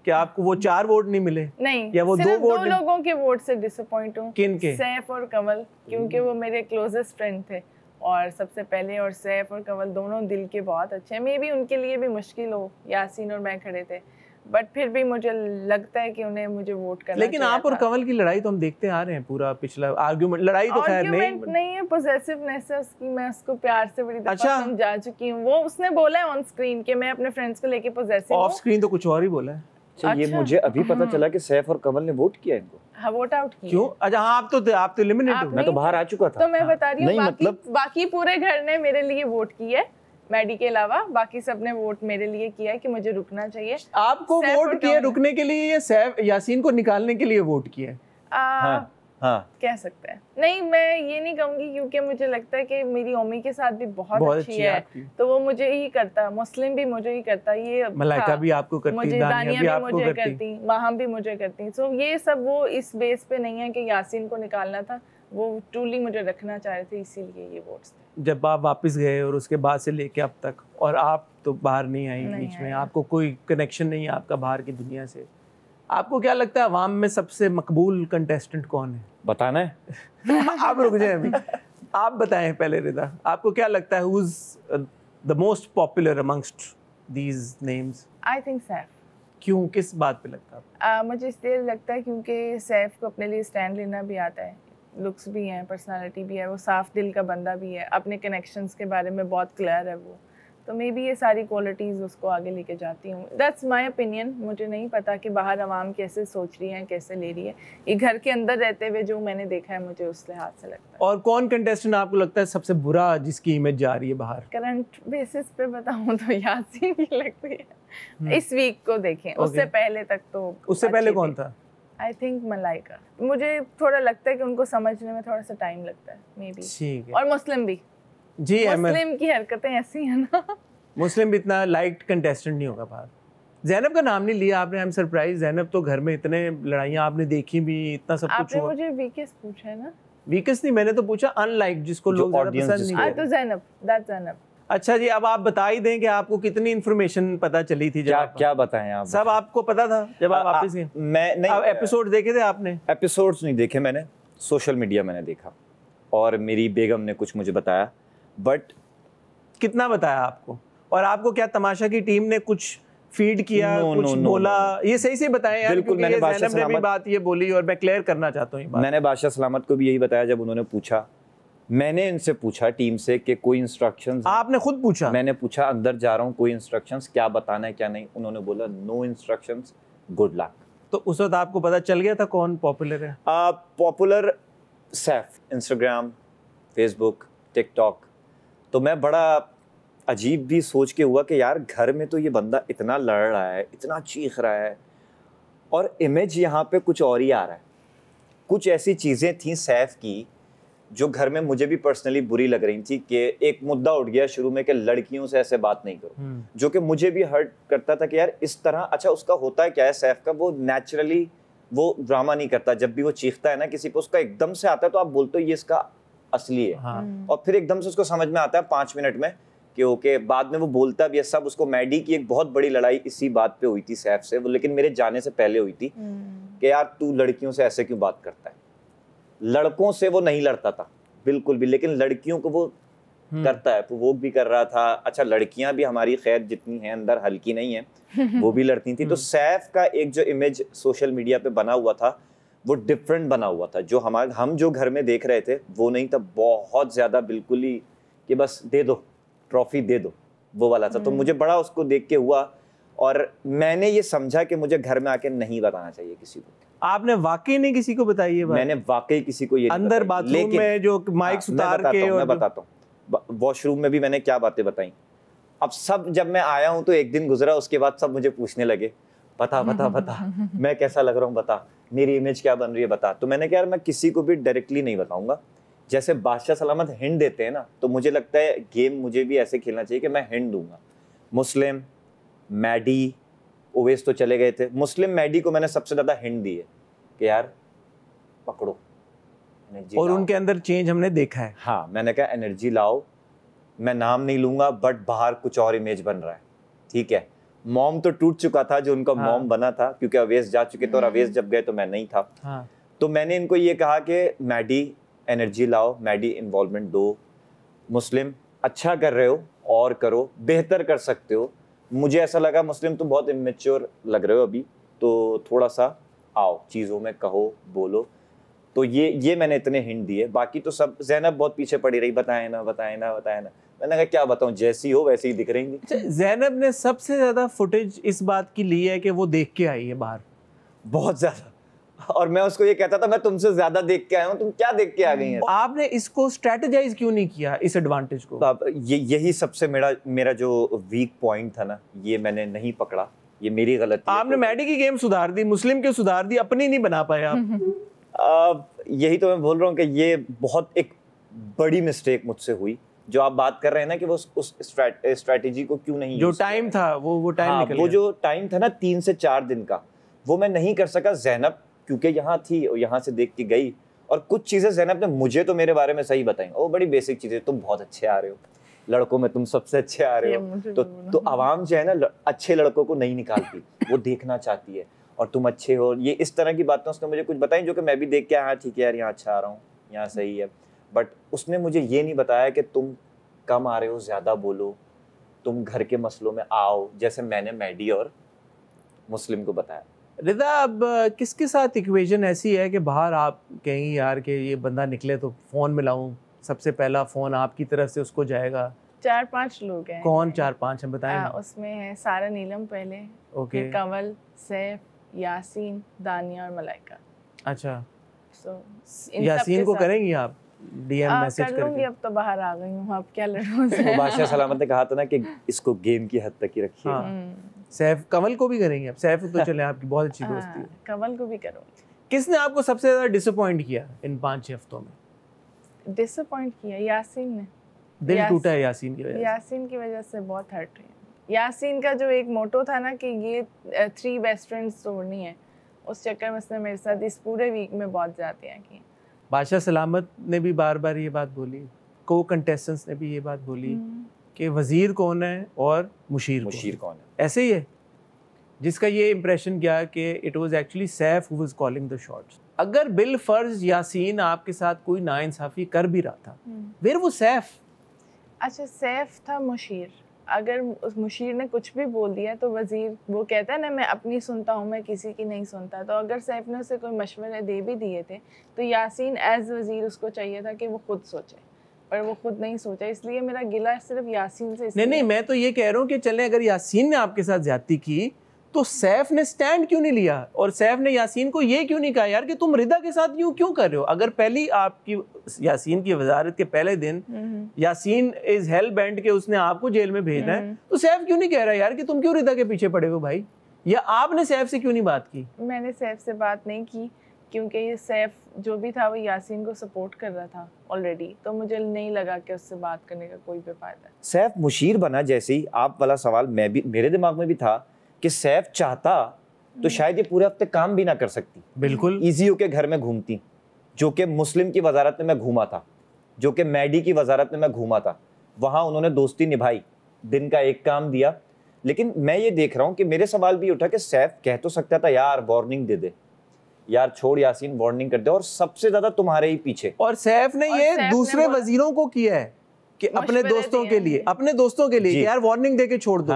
कि आपको वो 4 वोट नहीं मिले? नहीं, या वो 2 वोट? 2 लोगों के वोट से डिसअपॉइंट हूँ। किन के? सैफ और कंवल, क्योंकि वो मेरे क्लोजेस्ट फ्रेंड थे और सबसे पहले, और सैफ और कंवल दोनों दिल के बहुत अच्छे हैं। मे भी उनके लिए भी मुश्किल हो, यासीन और मैं खड़े थे, बट फिर भी मुझे लगता है कि उन्हें मुझे वोट करना चाहिए। लेकिन आप और कंवल की लड़ाई तो हम देखते आ रहे हैं, पूरा पिछला आर्गुमेंट, लड़ाई तो खैर नहीं है, पॉसेसिवनेस है उसकी। मैं उसको प्यार से बड़ी दफा समझा चुकी हूँ। वो उसने बोला है ऑन स्क्रीन कि मैं अपने फ्रेंड्स को लेके पॉसेसिव हूँ। ऑफ स्क्रीन तो कुछ और ही बोला है। अच्छा, ये मुझे अभी पता चला कि सैफ और कंवल ने वोट किया इनको। हाँ, वोट आउट किया। क्यों? अच्छा, हाँ, आप तो एलिमिनेट हो। मैं तो बाहर आ चुका था। तो मैं बता रही हूँ, बाकी पूरे घर ने मेरे लिए वोट की है, मैडी के अलावा बाकी सब ने वोट मेरे लिए किया है कि मुझे रुकना चाहिए। आपको वोट किए रुकने के लिए या सैफ यासीन को निकालने के लिए वोट किए? हाँ, कह सकते हैं। नहीं, मैं ये नहीं कहूँगी, क्योंकि मुझे लगता है कि मेरी ओमी के साथ भी बहुत अच्छी है, तो वो मुझे ही करता, मुस्लिम भी मुझे ही करता, ये मलाइका भी आपको करती, मुझे दानिया भी आपको मुझे करती, माहम भी मुझे करती। सो ये सब वो इस बेस पे नहीं है कि यासीन को निकालना था, वो ट्रूली मुझे रखना चाह रहे थे, इसीलिए ये वोट्स थे। जब आप वापस गए और उसके बाद से लेके अब तक, और आप तो बाहर नहीं आई बीच में, आपको कोई कनेक्शन नहीं है आपका बाहर की दुनिया से, आपको क्या लगता है अवाम में सबसे मकबूल कंटेस्टेंट कौन है? बताना है? आप रुक जाए अभी, आप बताएं पहले रिदा, आपको क्या लगता है who's the most popular amongst these names? I think Saif. क्यों, किस बात पे लगता है? मुझे इसलिए लगता है क्योंकि सैफ को अपने लिए स्टैंड लेना भी आता है, लुक्स भी हैं, पर्सनालिटी भी है, वो साफ दिल का बंदा भी है, अपने कनेक्शंस के बारे में बहुत क्लियर है वो, तो मे बी ये सारी क्वालिटीज़ उसको आगे लेके जाती हूँ। That's my opinion. मुझे नहीं पता कि बाहर आवाम कैसे सोच रही है, कैसे ले रही है, ये घर के अंदर रहते हुए जो मैंने देखा है मुझे उस लिहाज से लगता है। और कौन कंटेस्टेंट आपको लगता है सबसे बुरा जिसकी इमेज जा रही है बाहर? करंट बेसिस पे बताऊँ तो यासीन की लगती है, इस वीक को देखें, उससे पहले तक तो। उससे पहले कौन था? I think Malaika. मुझे थोड़ा लगता है कि उनको समझने में थोड़ा सा टाइम लगता है, मे बी। ठीक है। और मुस्लिम भी। जी अहमद, मुस्लिम की हरकतें ऐसी हैं ना। मुस्लिम इतना लाइक्ड कंटेस्टेंट नहीं होगा बाहर। ज़ैनब का नाम नहीं लिया आपने, आई एम सरप्राइज। ज़ैनब तो घर में इतने लड़ाइयाँ आपने देखी भी, इतना सब कुछ आपने हुआ। मुझे वीकेस्ट पूछा है ना। वीकेस्ट नहीं, मैंने तो पूछा अनलाइक, जिसको लोग ज़्यादा पसंद नहीं करते। तो ज़ैनब, दैट्स ज़ैनब। अच्छा जी, अब आप बता ही दें कि आपको कितनी इन्फॉर्मेशन पता चली थी? क्या बताएं आप? सब आपको पता था जब आप वापस गए? मैं नहीं, आप एपिसोड देखे थे आपने? एपिसोड्स नहीं देखे मैंने, सोशल मीडिया मैंने देखा और मेरी बेगम ने कुछ मुझे बताया। बट कितना बताया आपको? और आपको क्या तमाशा की टीम ने कुछ फीड किया, कुछ बोला? ये सही से बताएं यार, बिल्कुल, मैंने बादशाह ज़ैनब ने भी बात ये बोली और मैं क्लियर करना चाहता हूँ ये बात। मैंने बादशाह सलामत को भी यही बताया जब उन्होंने पूछा। मैंने इनसे पूछा टीम से कि कोई इंस्ट्रक्शंस? आपने खुद पूछा? मैंने पूछा अंदर जा रहा हूँ, कोई इंस्ट्रक्शंस, क्या बताना है क्या नहीं? उन्होंने बोला नो इंस्ट्रक्शंस, गुड लक। तो उस वक्त आपको पता चल गया था कौन पॉपुलर है? Popular Saif, Instagram, Facebook, TikTok. तो मैं बड़ा अजीब भी सोच के हुआ कि यार घर में तो ये बंदा इतना लड़ रहा है, इतना चीख रहा है, और इमेज यहाँ पे कुछ और ही आ रहा है। कुछ ऐसी चीज़ें थी सैफ की जो घर में मुझे भी पर्सनली बुरी लग रही थी कि एक मुद्दा उठ गया शुरू में कि लड़कियों से ऐसे बात नहीं करो, जो कि मुझे भी हर्ट करता था कि यार इस तरह। अच्छा, उसका होता है क्या है सैफ का, वो नेचुरली वो ड्रामा नहीं करता। जब भी वो चीखता है ना किसी पे, उसका एकदम से आता है तो आप बोलते हो ये इसका असली है। और फिर एकदम से उसको समझ में आता है 5 मिनट में कि ओके। बाद में वो बोलता भी है सब। उसको मैडी की एक बहुत बड़ी लड़ाई इसी बात पे हुई थी सैफ से, वो लेकिन मेरे जाने से पहले हुई थी कि यार तू लड़कियों से ऐसे क्यों बात करता है। लड़कों से वो नहीं लड़ता था बिल्कुल भी, लेकिन लड़कियों को वो करता है, वो भी कर रहा था। अच्छा, लड़कियां भी हमारी खैर जितनी हैं अंदर हल्की नहीं है, वो भी लड़ती थी। तो सैफ का एक जो इमेज सोशल मीडिया पे बना हुआ था वो डिफरेंट बना हुआ था। जो हम जो घर में देख रहे थे वो नहीं था, बहुत ज्यादा बिल्कुल ही कि बस दे दो ट्रॉफी, दे दो, वो वाला था। तो मुझे बड़ा उसको देख के हुआ और मैंने ये समझा कि मुझे घर में आके नहीं बताना चाहिए किसी को। आपने वाकई नहीं किसी को बताई ये बात? मैंने वाकई किसी को ये अंदर बाथरूम में जो माइक उतार के? मैं बताता हूँ वॉशरूम में भी मैंने क्या बातें बताई। अब सब जब मैं आया हूँ तो एक दिन गुजरा, उसके बाद सब मुझे पूछने लगे बता बता बता मैं कैसा लग रहा हूँ, बता मेरी इमेज क्या बन रही है, बता। तो मैंने कहा यार मैं किसी को भी डायरेक्टली नहीं बताऊंगा। जैसे बादशाह सलामत हिंट देते हैं ना, तो मुझे लगता है गेम मुझे भी ऐसे खेलना चाहिए कि मैं हिंट दूंगा। मुस्लिम, मैडी, ओवेस तो चले गए थे। मुस्लिम मैडी को मैंने सबसे ज्यादा हिंट दी है कि यार पकड़ो एनर्जी, और उनके अंदर चेंज हमने देखा है। हाँ, मैंने कहा एनर्जी लाओ। मैं नाम नहीं लूंगा बट बाहर कुछ और इमेज बन रहा है, ठीक है। मॉम तो टूट चुका था जो उनका मॉम बना था, क्योंकि अवेश जा चुके थे और अवेश जब गए तो मैं नहीं था। तो मैंने इनको ये कहा कि मैडी एनर्जी लाओ, मैडी इन्वॉल्वमेंट दो। मुस्लिम अच्छा कर रहे हो और करो, बेहतर कर सकते हो। मुझे ऐसा लगा मुस्लिम तुम बहुत इमेच्योर लग रहे हो अभी, तो थोड़ा सा आओ चीज़ों में, कहो बोलो। तो ये मैंने इतने हिंट दिए। बाकी तो सब ज़ैनब बहुत पीछे पड़ी रही, बताए ना बताए ना बताए ना। मैंने कहा क्या बताऊं, जैसी हो वैसी ही दिख रही थी। ज़ैनब ने सबसे ज़्यादा फुटेज इस बात की ली है कि वो देख के आई है बाहर, बहुत ज़्यादा। और मैं उसको ये कहता था मैं तुमसे ज़्यादा देख के आया हूँ, तुम क्या देख के आ गई हैं। आपने इसको स्ट्रेटेजाइज क्यों नहीं किया, इस एडवांटेज को? अब यही सबसे मेरा जो वीक पॉइंट था ना, ये मैंने नहीं पकड़ा, ये मेरी गलती। आपने मैडी की गेम सुधार दी, मुस्लिम की सुधार दी, अपनी नहीं बना पाए आप। यही तो मैं बोल रहा हूँ कि ये बहुत एक बड़ी मिस्टेक मुझसे हुई। जो आप बात कर रहे हैं ना कि वो उस स्ट्रैटेजी को क्यों नहीं, जो टाइम था वो टाइम निकल गया। वो जो टाइम था ना 3 से 4 दिन का, वो मैं नहीं कर सका। ज़ैनब क्योंकि यहाँ थी और यहाँ से देख के गई, और कुछ चीज़ें ज़ैनब ने मुझे तो मेरे बारे में सही बताई, वो बड़ी बेसिक चीज़ें। तुम बहुत अच्छे आ रहे हो, लड़कों में तुम सबसे अच्छे आ रहे हो। तो आवाम जो है ना अच्छे लड़कों को नहीं निकालती, वो देखना चाहती है, और तुम अच्छे हो। ये इस तरह की बातें उसने मुझे कुछ बताई जो कि मैं भी देख के हाँ ठीक है यार, यहाँ अच्छा आ रहा हूँ, यहाँ सही है। बट उसने मुझे ये नहीं बताया कि तुम कम आ रहे हो, ज़्यादा बोलो, तुम घर के मसलों में आओ, जैसे मैंने मैडी और मुस्लिम को बताया। रिदा, अब किसके साथ इक्वेशन ऐसी है कि बाहर आप कहेंगे यार कि ये बंदा निकले तो फ़ोन मिलाऊं, सबसे पहला फ़ोन आपकी तरफ से उसको जाएगा? 4-5 लोग हैं। कौन 4-5 हम बताएं? उसमें है सारा नीलम पहले, ओके, कंवल, सैफ, यासीन, दानिया और मलाइका। अच्छा, यासीन को करेंगी आप डीएम मैसेज कर लूंगी? अब तो बाहर आ गई हूँ, अब क्या लड़ूं। तो बादशाह सलामत ने कहा था ना कि इसको गेम की हद तक ही रखिए। सैफ, कंवल को भी करेंगे आप? सैफ तो चले आपकी बहुत अच्छी दोस्ती है। कंवल को भी करूंगी। किसने आपको सबसे ज्यादा डिसअपॉइंट किया इन 5-6 हफ्तों में? डिसअपॉइंट किया यासीन ने। दिल टूटा है यासीन की वजह से? यासीन की वजह से बहुत हर्ट हुई। यासीन का जो एक मोटो था ना कि ये 3 बेस्ट फ्रेंड्स तोड़नी है, उस चक्कर में उसने मेरे साथ इस पूरे वीक में बहुत ज़्यादतियाँ की। बादशाह सलामत ने भी बार बार ये बात बोली, को कंटेस्टेंट्स ने भी ये बात बोली कि वज़ीर कौन है और मुशीर कौन है। ऐसे ही है, जिसका ये इम्प्रेशन गया कि it was actually Saif who was calling the shots. अगर बिल फर्ज यासीन आपके साथ कोई नाइंसाफ़ी कर भी रहा था, फिर वो सैफ। अच्छा, सैफ था मुशीर। अगर उस मुशीर ने कुछ भी बोल दिया तो वज़ीर, वो कहता है ना मैं अपनी सुनता हूँ, मैं किसी की नहीं सुनता। तो अगर सैफ ने उसे कोई मशवरे दे भी दिए थे तो यासीन एज वज़ीर उसको चाहिए था कि वो खुद सोचे, पर वो खुद नहीं सोचा। इसलिए मेरा गिला सिर्फ यासीन से। नहीं, मैं तो ये कह रहा हूँ कि चलें, अगर यासीन ने आपके साथ ज्यादती की तो सैफ ने स्टैंड क्यों नहीं लिया, और सैफ ने यासीन को ये क्यों नहीं कहा यार कि तुम रिदा के साथ यूं क्यों कर रहे हो। अगर पहली आपकी यासीन की वजारत के पहले दिन यासीन इज हेल बेंट के उसने आपको जेल में भेजना है, तो सैफ क्यों नहीं कह रहा यार कि तुम क्यों रिदा के पीछे पड़े हो भाई, या आपने सैफ से क्यों नहीं बात की? मैंने सैफ से बात नहीं की क्योंकि ये सैफ जो भी था वो यासीन को सपोर्ट कर रहा था ऑलरेडी, तो मुझे नहीं लगा कि उससे बात करने का कोई भी फायदा है। सैफ मुशीर बना जैसे ही आप वाला सवाल मेरे दिमाग में भी था कि सैफ चाहता तो शायद ये पूरे हफ्ते काम भी ना कर सकती, बिल्कुल इजी होके घर में घूमती, जो कि मुस्लिम की वजारत में मैं घूमा था, जो कि मैडी की वजारत में मैं घूमा था, वहाँ उन्होंने दोस्ती निभाई, दिन का एक काम दिया। लेकिन मैं ये देख रहा हूँ कि मेरे सवाल भी उठा कि सैफ कह तो सकता था यार वार्निंग दे दे, यार छोड़ यासीन वार्निंग कर दे, और सबसे ज्यादा तुम्हारे ही पीछे। और सैफ ने ये दूसरे वजीरों को किया है कि अपने दोस्तों के लिए, कि यार वार्निंग देके छोड़ दो।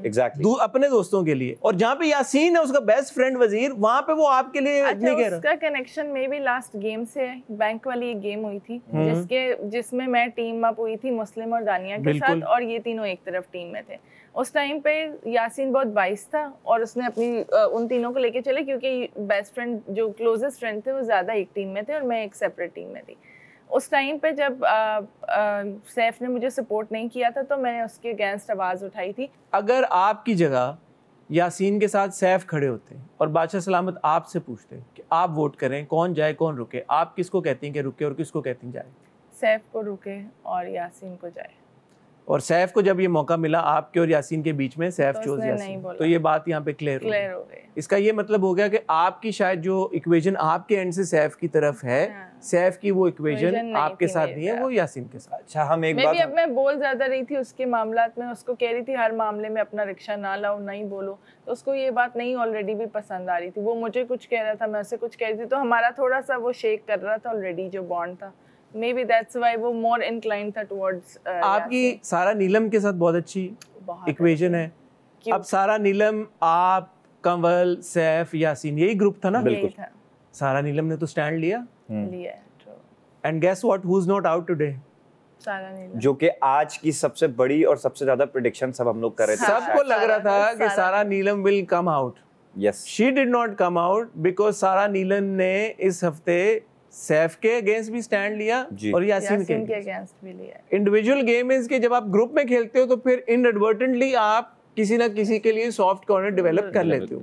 एग्जैक्टली, अपने दोस्तों के लिए। और जहाँ पे यासीन है उसका बेस्ट फ्रेंड वजीर, वहाँ पे वो आपके लिए नहीं कह रहा। उसका कनेक्शन में भी लास्ट गेम से है, बैंक वाली एक गेम हुई थी जिसमें मैं टीम अप हुई थी मुस्लिम और दानिया के साथ, और ये तीनों एक तरफ टीम में थे। उस टाइम पे यासीन बहुत बाइस था और उसने अपनी उन तीनों को लेके चले, क्योंकि बेस्ट फ्रेंड जो क्लोजेस्ट फ्रेंड थे वो ज़्यादा एक टीम में थे और मैं एक सेपरेट टीम में थी। उस टाइम पे जब सैफ ने मुझे सपोर्ट नहीं किया था तो मैंने उसके अगेंस्ट आवाज़ उठाई थी। अगर आपकी जगह यासीन के साथ सैफ खड़े होते और बादशाह सलामत आपसे पूछते कि आप वोट करें, कौन जाए कौन रुके, आप किसको कहती हैं कि रुके और किसको कहती हैं जाए? सैफ को रुके और यासीन को जाए। और सैफ को जब ये मौका मिला आपके और यासीन के बीच में, सैफ चूज यासीन, तो ये बात यहाँ पे क्लियर हो गई। इसका ये मतलब हो गया कि आपकी शायद जो इक्वेशन आपके एंड से सैफ की तरफ है, सैफ की वो इक्वेशन आपके साथ नहीं है, वो यासीन के साथ। अच्छा, हम एक बात, मैं बोल ज्यादा रही थी उसके मामलात में, उसको कह रही थी हर मामले में अपना रिक्शा ना लाओ, नहीं बोलो, तो उसको ये बात नहीं ऑलरेडी भी पसंद आ रही थी। वो मुझे कुछ कह रहा था, मैं उसे कुछ कह रही थी, तो हमारा थोड़ा सा वो शेक कर रहा था ऑलरेडी जो बॉन्ड था। Maybe that's why वो more inclined था towards आपकी सारा नीलम के साथ बहुत अच्छी इक्वेशन है। अब सारा नीलम, आप, कंवल, सैफ, यासीन, यही ग्रुप था ना? बिल्कुल। सारा नीलम ने तो स्टैंड लिया। And guess what, who is not out today? Sara Neelam, जो कि आज की सबसे बड़ी और सबसे ज्यादा प्रेडिक्शन सब हम लोग कर रहे थे। सबको लग रहा था कि Sara Neelam will come out. Yes, she did not come out because Sara Neelam ने इस हफ्ते सैफ के अगेंस्ट भी स्टैंड लिया और यासीन के अगेंस्ट भी लिया। इंडिविजुअल गेम इज कि जब आप ग्रुप में खेलते हो तो फिर इनएडवर्टेंटली आप किसी ना किसी के लिए सॉफ्ट कॉर्नर डेवलप कर लेते हो।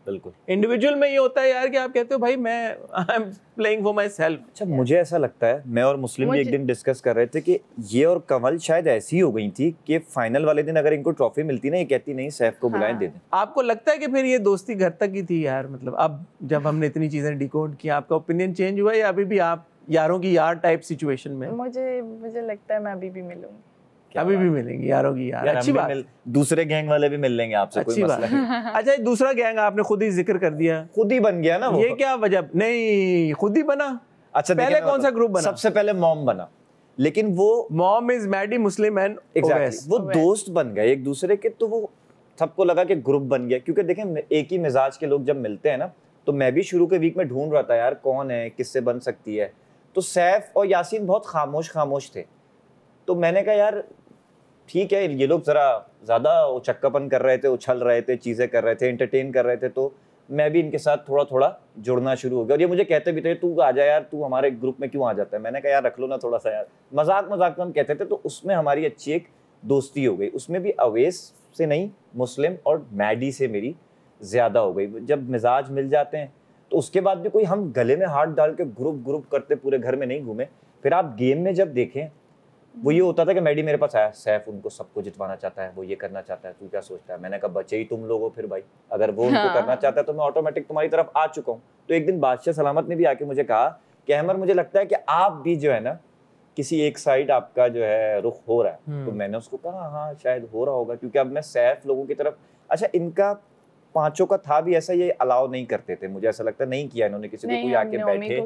बिल्कुल। इंडिविजुअल में ये होता है यार कि आप कहते हो भाई मैं I am playing for my self. अच्छा, मुझे ऐसा लगता है, मैं और मुस्लिम भी एक दिन डिस्कस कर रहे थे कि ये और कमल शायद ऐसी हो गई थी कि फाइनल वाले दिन अगर इनको ट्रॉफी मिलती ना, ये कहती नहीं सैफ को बुलाएं, दे दें। आपको लगता है कि फिर ये दोस्ती घर तक ही थी यार? मतलब अब जब हमने इतनी चीजें डिकोड की, आपका ओपिनियन चेंज हुआ या अभी भी आप यारों की यार टाइप सिचुएशन में? मुझे लगता है मैं अभी भी मिलूंगी। अभी भी मिलेंगी यारों की यार। अच्छी बात, दूसरे गैंग वाले भी मिल लेंगे आपसे, कोई मसला नहीं। अच्छा, दूसरा गैंग आपने खुद ही जिक्र कर दिया, खुद ही बन गया ना वो। ये क्या वजह? नहीं, खुद ही बना। अच्छा, पहले कौन सा ग्रुप बना? सबसे पहले मॉम बना, लेकिन वो मॉम इज मैडी मुस्लिम एंड एग्जैक्टली वो दोस्त बन गए एक दूसरे के, तो वो सबको लगा कि ग्रुप बन गया। क्योंकि देखें, एक ही मिजाज के लोग जब मिलते हैं ना, तो मैं भी शुरू के वीक में ढूंढ रहा था यार कौन है, किससे बन सकती है। तो सैफ और यासीन बहुत खामोश थे, तो मैंने कहा यार ठीक है, ये लोग जरा ज्यादा उचक्कापन कर रहे थे, उछल रहे थे, चीजें कर रहे थे, एंटरटेन कर रहे थे, तो मैं भी इनके साथ थोड़ा थोड़ा जुड़ना शुरू हो गया। और ये मुझे कहते भी थे तू आ जा यार, तू हमारे ग्रुप में क्यों आ जाता है। मैंने कहा यार रख लो ना थोड़ा सा यार, मजाक में हम कहते थे। तो उसमें हमारी अच्छी एक दोस्ती हो गई। उसमें भी अवेश से नहीं, मुस्लिम और मैडी से मेरी ज्यादा हो गई। जब मिजाज मिल जाते हैं तो उसके बाद भी कोई हम गले में हाथ डाल के ग्रुप करते पूरे घर में नहीं घूमे। फिर आप गेम में जब देखें वो ये होता था कि मैडी मेरे पास आया, सैफ उनको सबको जितवाना चाहता है, वो ये करना चाहता है, तू क्या सोचता है? मैंने कहा बचे ही तुम लोग हो फिर भाई, अगर वो उनको करना चाहता है तो मैं ऑटोमेटिक तुम्हारी तरफ आ चुका हूँ। तो एक दिन बादशाह सलामत ने भी आके मुझे कहा कि अहमर मुझे लगता है कि आप भी जो है ना किसी एक साइड आपका जो है रुख हो रहा है। तो मैंने उसको कहा हाँ शायद हो रहा होगा, क्योंकि अब मैं सैफ लोगों की तरफ, अच्छा इनका पांचों का था भी ऐसा, ये अलाउ नहीं करते थे, मुझे ऐसा लगता नहीं किया इन्होंने किसी को, कोई आके बैठे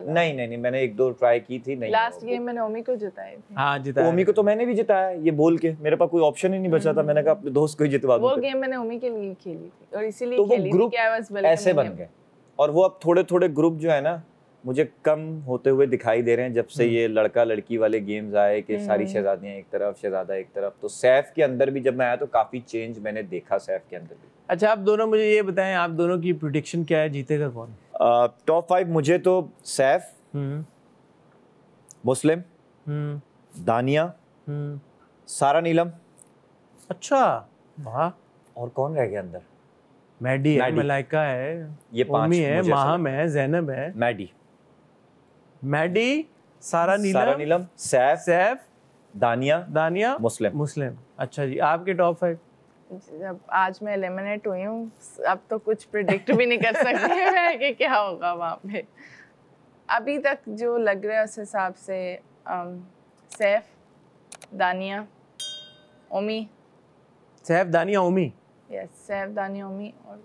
नहीं मैंने एक दो ट्राई की थी, नहीं लास्ट गेम मैंने ओमी को जिताए थे। हाँ जिताया, ओमी को तो मैंने भी जिताया ये बोल के, मेरे पास कोई ऑप्शन ही नहीं बचा था, मैंने कहा अपने दोस्त को ही जितवा दूं। वो गेम मैंने ओमी के लिए खेली थी और इसीलिए खेली थी कि आई वाज वेलकम ऐसे बन गए। और वो अब थोड़े थोड़े ग्रुप जो है ना मुझे कम होते हुए दिखाई दे रहे हैं जब से ये लड़का लड़की वाले गेम्स आए कि सारी शहजादियां एक तरफ शहजादा एक तरफ। तो सैफ के अंदर भी जब मैं आया तो काफी चेंज मैंने देखा सैफ के अंदर भी। अच्छा आप दोनों मुझे ये बताएं, आप दोनों की प्रेडिक्शन क्या है, जीतेगा कौन? टॉप 5 मुझे तो सैफ, मुस्लिम, दानिया, सारा नीलम। अच्छा वाह, और कौन रह गया अंदर? मैडी है, मलाइका है, ये 5 ओमी है, माहम है, ज़ैनब है, मैडी, सारा नीलम, सैफ, दानिया, मुस्लिम। अच्छा जी, आपके टॉप 5? जब आज मैं एलिमिनेट हुई हूँ अब तो कुछ प्रिडिक्ट भी नहीं कर सकती मैं कि क्या होगा वहाँ पे। अभी तक जो लग रहा है उस हिसाब से सैफ, दानिया, ओमी। सैफ, दानिया, ओमी। यस, सैफ, दानिया, ओमी और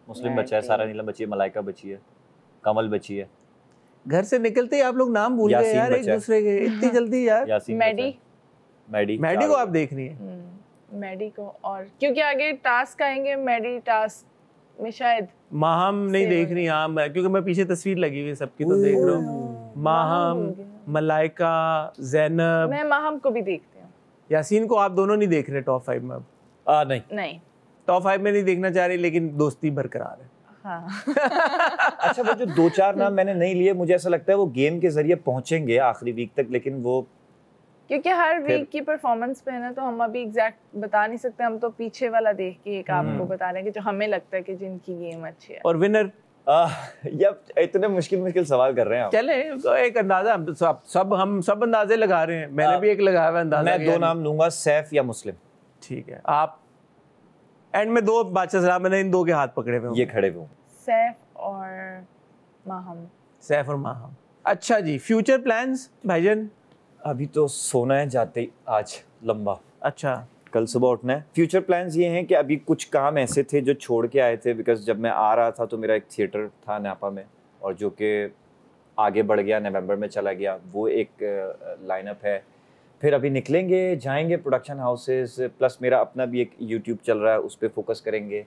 मुस्लिम बचा है, सारा नीलम बची है, मलाइका बची है, कमल बची है। घर से निकलते ही आप लोग नाम भूल गए यार एक दूसरे के, इतनी जल्दी यार। मैडी को आप देख रही है? मैडी को, और क्योंकि आगे टास्क आएंगे, मैडी टास्क में शायद माहम नहीं देख रही। हाँ क्योंकि मैं पीछे तस्वीर लगी हुई सबकी तो देख रहा हूँ। माहम, मलाइका, ज़ैनब। मैं माहम को भी देखती हूँ। यासीन को आप दोनों नहीं देख रहे टॉप 5 में अब? नहीं टॉप 5 में नहीं देखना चाह रही, लेकिन दोस्ती बरकरार है। हाँ। अच्छा वो जो 2-4 नाम मैंने नहीं लिए, मुझे ऐसा लगता है वो गेम के जरिए पहुंचेंगे आखिरी वीक तक, लेकिन वो क्योंकि हर वीक की परफॉर्मेंस पे है ना, तो हम अभी एग्जैक्ट बता नहीं सकते, हम तो पीछे वाला देख के एक आपको बता रहे हैं कि जो हमें लगता है कि जिनकी गेम अच्छी है। और विनर यार इतने मुश्किल सवाल कर रहे हैं आप। चले एक अंदाजा, हम सब अंदाजे लगा रहे हैं, मैंने भी एक लगाया हुआ अंदाजा। मैं 2 नाम लूंगा, सैफ या मुस्लिम। ठीक है, आप एंड में 2 बादशाह सलाम, मैंने इन 2 के हाथ पकड़े हुए, ये खड़े हुए, सैफ और माहम। अच्छा जी, फ्यूचर प्लान्स भाईजान? अभी तो सोना है जाते ही आज लंबा। अच्छा, कल सुबह उठना है। फ्यूचर प्लान्स ये हैं कि अभी कुछ काम ऐसे थे जो छोड़ के आए थे, बिकॉज जब मैं आ रहा था तो मेरा एक थिएटर था नापा में, और जो कि आगे बढ़ गया, नवंबर में चला गया, वो एक लाइनअप है। फिर अभी निकलेंगे, जाएंगे प्रोडक्शन हाउसेस, प्लस मेरा अपना भी एक यूट्यूब चल रहा है, उस पर फोकस करेंगे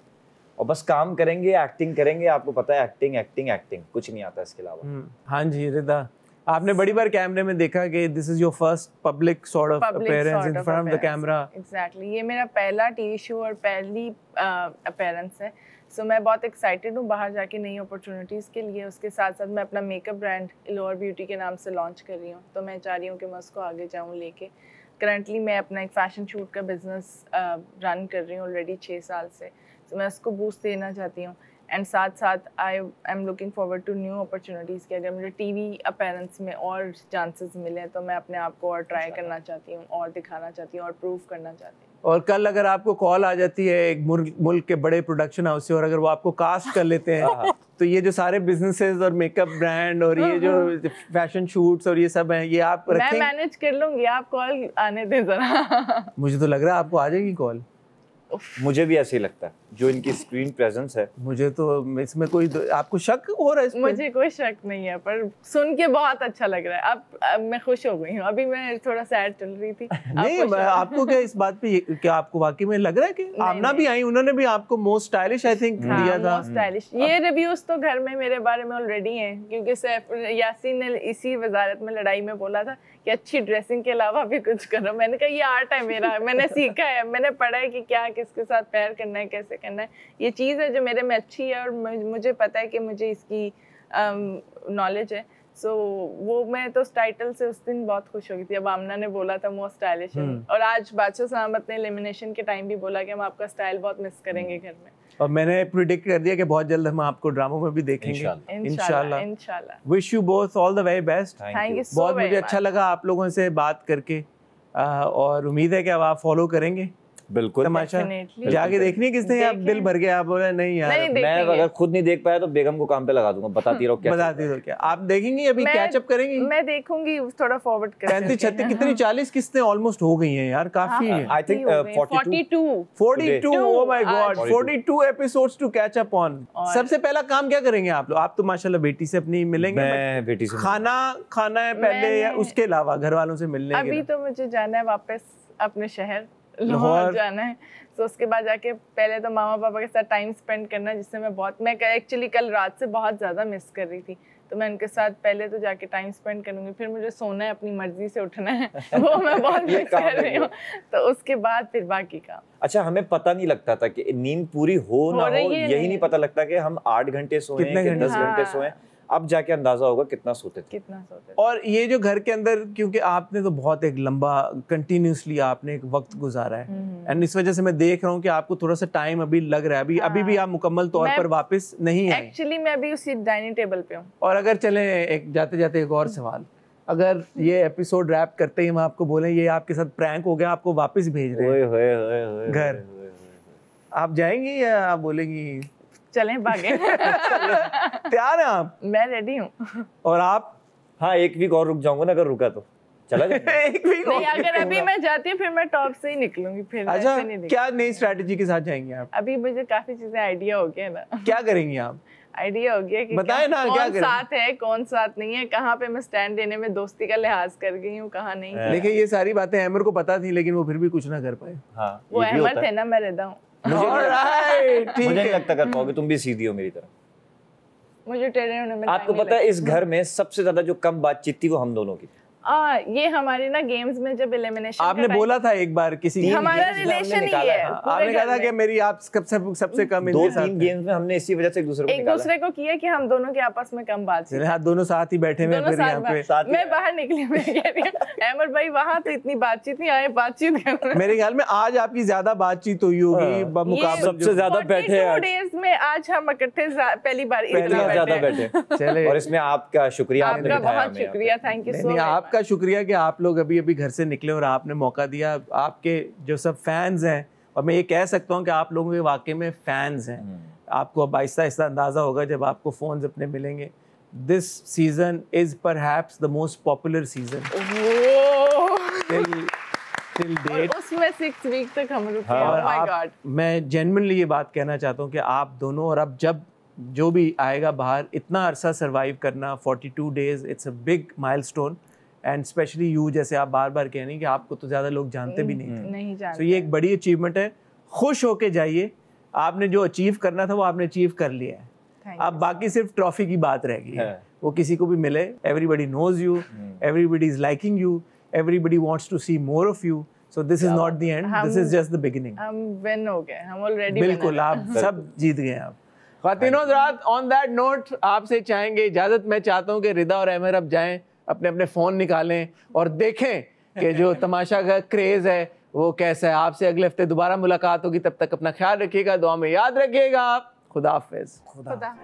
और बस काम करेंगे, एक्टिंग करेंगे। आपको पता है एक्टिंग कुछ नहीं आता इसके अलावा। हाँ जी रिदा, आपने बड़ी बार कैमरे में देखा कि this is your first public sort of appearance in front of the camera. Exactly, ये मेरा पहला टीवी शो और पहली अपीयरेंस है। सो मैं बहुत एक्साइटेड हूँ बाहर जाके नई अपॉर्चुनिटीज़ के लिए। उसके साथ साथ मैं अपना मेकअप ब्रांड इलोर ब्यूटी के नाम से लॉन्च कर रही हूँ, तो मैं चाह रही हूँ कि मैं उसको आगे जाऊँ लेके। करंटली मैं अपना एक फ़ैशन शूट का बिजनेस रन कर रही हूँ ऑलरेडी 6 साल से, तो मैं उसको बूस्ट देना चाहती हूँ। एंड साथ साथ I am looking forward to new opportunities कि अगर मुझे टीवी अपीयरेंस में और चांसेस मिले तो मैं अपने आप को और ट्राई करना चाहती हूँ और दिखाना चाहती हूँ और प्रूव करना चाहती हूँ। और कल अगर आपको कॉल आ जाती है एक मुल्क के बड़े प्रोडक्शन हाउस से, और अगर वो आपको कास्ट कर लेते हैं तो ये जो सारे बिजनेसेस और मेकअप ब्रांड और ये जो फैशन शूट्स और ये सब हैं, ये आप रखेंगे? मैं मैनेज कर लूँगी, आप कॉल आने दें ज़रा। मुझे तो लग रहा है आपको आ जाएगी कॉल। मुझे भी ऐसे ही लगता है, जो इनकी स्क्रीन प्रेजेंस है। मुझे तो इसमें कोई आपको शक हो रहा है इसमें? मुझे कोई शक नहीं है, पर सुन के बहुत अच्छा लग रहा है। अब मैं खुश हो गई हूँ। अभी मैं थोड़ा सैड चल रही थी। नहीं, आपको क्या इस बात पे क्या आपको वाकई में लग रहा है कि आमना भी आई, उन्होंने भी आपको मोस्ट स्टाइलिश आई थिंक दिया था? Most stylish. ये रिव्यूज तो घर में मेरे बारे में ऑलरेडी हैं, क्योंकि सैफ यासीन ने इसी वजारत में लड़ाई में बोला था कि अच्छी ड्रेसिंग के अलावा भी कुछ करो। मैंने कहा ये आर्ट है मेरा, मैंने सीखा है, मैंने पढ़ा है कि क्या किसके साथ पैर करना है, कैसे करना है। ये चीज़ है जो मेरे में अच्छी है और मुझे पता है कि मुझे इसकी नॉलेज है। सो वो मैं तो उस टाइटल से उस दिन बहुत खुश हो गई थी। अब आमना ने बोला था मोस्ट स्टाइलिश, और आज बादशाह सलामत ने एलिमिनेशन के टाइम भी बोला कि हम आपका स्टाइल बहुत मिस करेंगे घर में। और मैंने प्रिडिक्ट कर दिया कि बहुत जल्द हम आपको ड्रामों में भी देखेंगे इंशाल्लाह। Wish you both all the very best. Thank you so बहुत मुझे अच्छा लगा आप लोगों से बात करके, और उम्मीद है कि अब आप फॉलो करेंगे बिल्कुल तमाशा। जाके देखनी किसने, आप दिल भर गया, आप बोले नहीं यार नहीं, मैं अगर खुद नहीं देख पाया तो बेगम को काम पे लगा दूंगा, बताती रहो क्या बताती रहो क्या आप देखेंगी, अभी कैचअप करेंगी। मैं देखूंगी, थोड़ा फॉरवर्ड कर 35 36 कितनी 40 किस्तें ऑलमोस्ट हो गई हैं यार, काफी है। I think 42 oh my god 42 episodes to catch up on. सबसे पहला काम क्या करेंगे आप लोग? आप तो माशाल्लाह बेटी से अपनी मिलेंगे, मैं बेटी से खाना है पहले या उसके अलावा घर वालों से मिलने? अभी तो मुझे जाना है वापस अपने शहर लाहौर जाना है, तो उसके बाद जाके पहले तो मामा पापा के साथ टाइम स्पेंड करना है, जिससे मैं एक्चुअली कल रात से बहुत ज़्यादा मिस कर रही थी, तो मैं उनके साथ पहले तो जाके टाइम स्पेंड करूंगी, फिर मुझे सोना है, अपनी मर्जी से उठना है वो मैं बहुत मिस कर रही हूँ, तो उसके बाद फिर बाकी काम। अच्छा, हमें पता नहीं लगता था कि नींद पूरी हो ना हो, यही नहीं पता लगता कि हम 8 घंटे सोए कि 10 घंटे सोए, अब जाके अंदाजा होगा कितना सोते थे। और ये जो घर के अंदर, क्योंकि आपने तो बहुत एक लंबा कंटिन्यूसली आपने एक वक्त गुजारा है, एंड इस वजह से मैं देख रहा हूँ कि आपको थोड़ा सा टाइम अभी लग रहा है, अभी भी आप मुकम्मल तौर पर वापस नहीं आए। एक्चुअली मैं अभी उसी डाइनिंग टेबल पे हूँ। और अगर चले एक जाते जाते एक और सवाल, अगर ये एपिसोड रैप करते ही हम आपको बोले ये आपके साथ प्रैंक हो गया, आपको वापस भेज रहे हैं घर, आप जाएंगी या आप बोलेंगी चलें भागे? तैयार हैं आप? मैं रेडी हूँ। और आप? हाँ, एक वीक और रुक जाऊंगा ना, अगर रुका तो चला जाएगा। एक वीक नहीं, अगर अभी मैं जाती हूँ फिर मैं टॉप से ही निकलूंगी, फिर अच्छा, ऐसे नहीं क्या नई स्ट्रेटजी के साथ जाएंगी आप? अभी मुझे काफी चीजें आइडिया हो गया ना। क्या करेंगी आप? आइडिया हो गया कि बताएं ना, क्या कौन साथ है कौन साथ नहीं है, कहाँ पे मैं स्टैंड देने में दोस्ती का लिहाज कर गई हूँ, कहाँ नहीं। देखिए ये सारी बातें अहमद को पता थी, लेकिन वो फिर भी कुछ ना कर पाए। हाँ, वो अहमद है ना, मैं रहता हूँ। मुझे नहीं लगता कर पाओगे, तुम भी सीधी हो मेरी तरह। मुझे टेढ़े होने में आपको पता है इस घर में सबसे ज्यादा जो कम बातचीत थी वो हम दोनों की। ये हमारे ना गेम्स में जब एलिमिनेशन आपने बोला था एक बार किसी हमारा रिलेशन ही है, आपने कहा था कि मेरी आप सबसे कम 2-3 गेम्स में हमने इसी वजह से एक दूसरे को किया कि हम दोनों के आपस में कम बात थी। हां, दोनों साथ ही बैठे हुए फिर यहां पे मैं बाहर निकली, मैं कह रही हूं अहमद भाई वहां तो इतनी बातचीत नहीं, आए बातचीत कर। मेरे ख्याल में आज आपकी ज्यादा बातचीत हुई होगी मुकाबले, सबसे ज्यादा बैठे हैं 2 डेज में, आज हम इकट्ठे पहली बार इतना ज्यादा बैठे। चले, और इसमें आपका शुक्रिया, आपका बहुत शुक्रिया, थैंक यू सो मच। आपका शुक्रिया कि आप लोग अभी घर से निकले और आपने मौका दिया। आपके जो सब फैंस हैं, और मैं ये कह सकता हूँ कि आप लोगों के वाकई में फैंस हैं, आपको अब आहिस्ता आहिस्ता अंदाज़ा होगा जब आपको फोन्स अपने मिलेंगे। This season is perhaps the most popular season till date. उसमें 6 वीक तक हम रुके। ओह माय गॉड, मैं जेन्युइनली ये बात कहना चाहता हूँ कि आप दोनों, और अब जब जो भी आएगा बाहर, इतना अरसा सर्वाइव करना 42 days, it's a big milestone, and specially you, जैसे आप बार बार कह रही हैं कि आपको तो ज़्यादा लोग जानते भी नहीं थे, तो ये एक बड़ी अचीवमेंट है। खुश होके जाइए, आपने जो अचीव करना था वो आपने अचीव कर लिया है, अब बाकी सिर्फ ट्रॉफी की बात रह गई है। वो किसी को भी मिले, everybody knows you, everybody is liking you, everybody wants to see more of you, so this is not the end, this is just the beginning. हम विन हो गए, हम ऑलरेडी बिल्कुल, आप सब जीत गए आप। ख्वातीनो हज़रात, ऑन दैट नोट आपसे चाहेंगे इजाज़त। मैं चाहता हूँ कि रिदा और अहमद अब जाएं, अपने अपने फ़ोन निकालें और देखें कि जो तमाशा का क्रेज़ है वो कैसा है। आपसे अगले हफ्ते दोबारा मुलाकात होगी, तब तक अपना ख्याल रखिएगा, दुआ में याद रखिएगा। खुदा हाफिज़। खुदा।